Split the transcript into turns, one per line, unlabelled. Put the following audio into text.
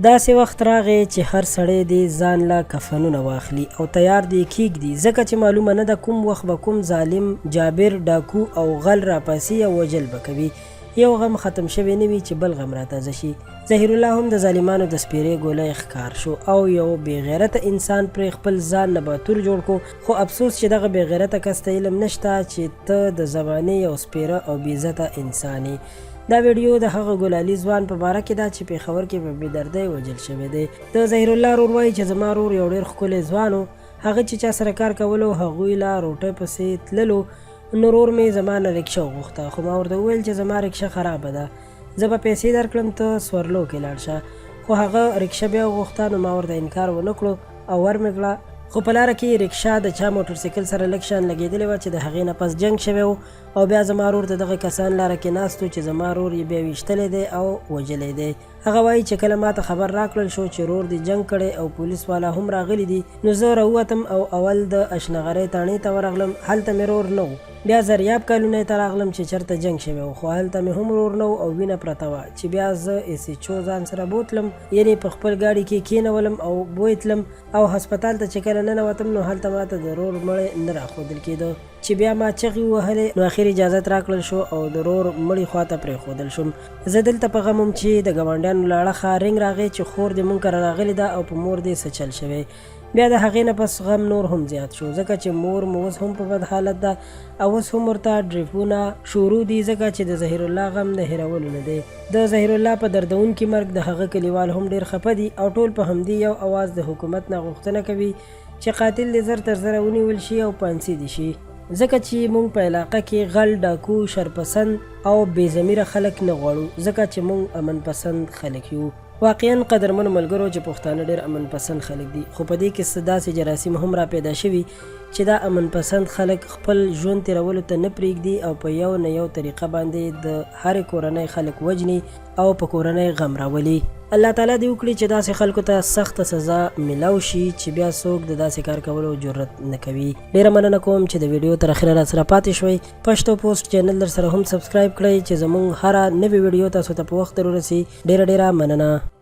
داسې وخت راغی چې هر سړی دې ځان له کفنونه واخلي او تیار دې کیږدي، ځکه چې معلومه نه ده کوم وخت به کوم ظالم جابر ډاکو او غل راپاسي او وجل به کوي. یو غم ختم شوی نه وي چې بل غم راتازه شي. ظهیر الله هم د ظالمانو د سپیرې ګولی ښکار شو او یو بې غیرته انسان پرې خپل ځان نباتور جوړ کو. خو افسوس چې دغه بې غیرته کس ته علم نشته چې ته د زمانې یو سپیره او بې عزته انسان یې. دا ویډیو د هغه ګلالي ځوان په باره کې ده چې پېښور کې په بېدردۍ وژل شوی دی. د ظهیر الله ورور وایي چې زما ورور یو ډېر ښکلی ځوان و، هغه چې چا سره کار کولو هغوی له روټۍ پسې تللو. نو ورور مې زما نه رکشه وغوښته، خو ما ورته وویل چې زما رکشه خرابه ده، زه به پیسې درکړم ته سورلو کې لاړ شه. خو هغه رکشه بیا وغوښته، نو ما ورته انکار ونه کړو او ور مې کړه. خو په لاره کې رکشه د چا موټرسایکل سره لږ شان لګېدلې وه چې د هغې نه پس جنګ شوی و او بیا زما ورور د دغه کسان لاره کې ناست و چې زما ورور یې بیا ویشتلی دی او وژلی دی. هغه وایي چې کله ما ته خبر راکړل شو چې ورور دې جنګ کړی او پولیس والا هم راغلی دي، نو زه راووتم او اول د اشنغرۍ تاڼۍ ته ورغلم. هلته مې ورور نه و. بیا زریاب کالونۍ ته راغلم چې چېرته جنګ شوی و، خو هلته مې هم ورور نه و او وینه پرته وه چې بیا زه SHO ځان سره بوتلم، یعنې په خپل ګاډي کې کېنولم او بویتلم او هسپتال ته چې کله ننوتم نو هلته ما ته د ورور مړی نه راښودل کېده چې بیا ما چغې ووهلې. نو اخر اجازت راکړل شو او د ورور مړي خواته پرېښودل شوم. زه دلته په غم وم چې د ګاونډیانو له اړخه رنګ راغی چې خور دې مونږ کره راغلې ده او په مور دې څه چل شوی. بیا د هغې نه پس غم نور هم زیات شو، ځکه چې مور مو اوس هم په بد حالت ده او اوس هم ورته ډریپونه شروع دي، ځکه چې د ظهیر الله غم د هېرولو نه دی. د ظهیر الله په دردونکي مرګ د هغه کلیوال هم ډېر خفه دي او ټول په همدې یو اواز د حکومت نه غوښتنه کوي چې قاتل دې زر تر زره ونیول شي او پانسي دي شي، ځکه چې موږ په علاقه کې غل، ډاکو، شرپسند او بې ضمیره خلک نه غواړو، ځکه چې موږ امن پسند خلک یو. واقعا قدرمنو ملګرو چې پښتانه ډېر امن پسند خلک دي، خو په دې کې څه داسې جراثیم هم را پیدا شوي چې دا امن پسند خلک خپل ژوند تېرولو ته نه پرېږدي او په یو نه یو طریقه باندې د هرې کورنۍ خلک وژني او په کورنۍ غم راولي. الله تعالی دې وکړي چې داسې خلکو ته سخته سزا میلاو شي چې بیا څوک د داسې کار کولو جرأت نه کوي. ډېره مننه کوم چې د ویډیو تر اخره راسره پاتې شوئ. پښتو پوسټ چینل در سره هم سبسکرایب کړئ چې زموږ هره نوې ویډیو تاسو ته په وخت ورسي. ډېره مننه.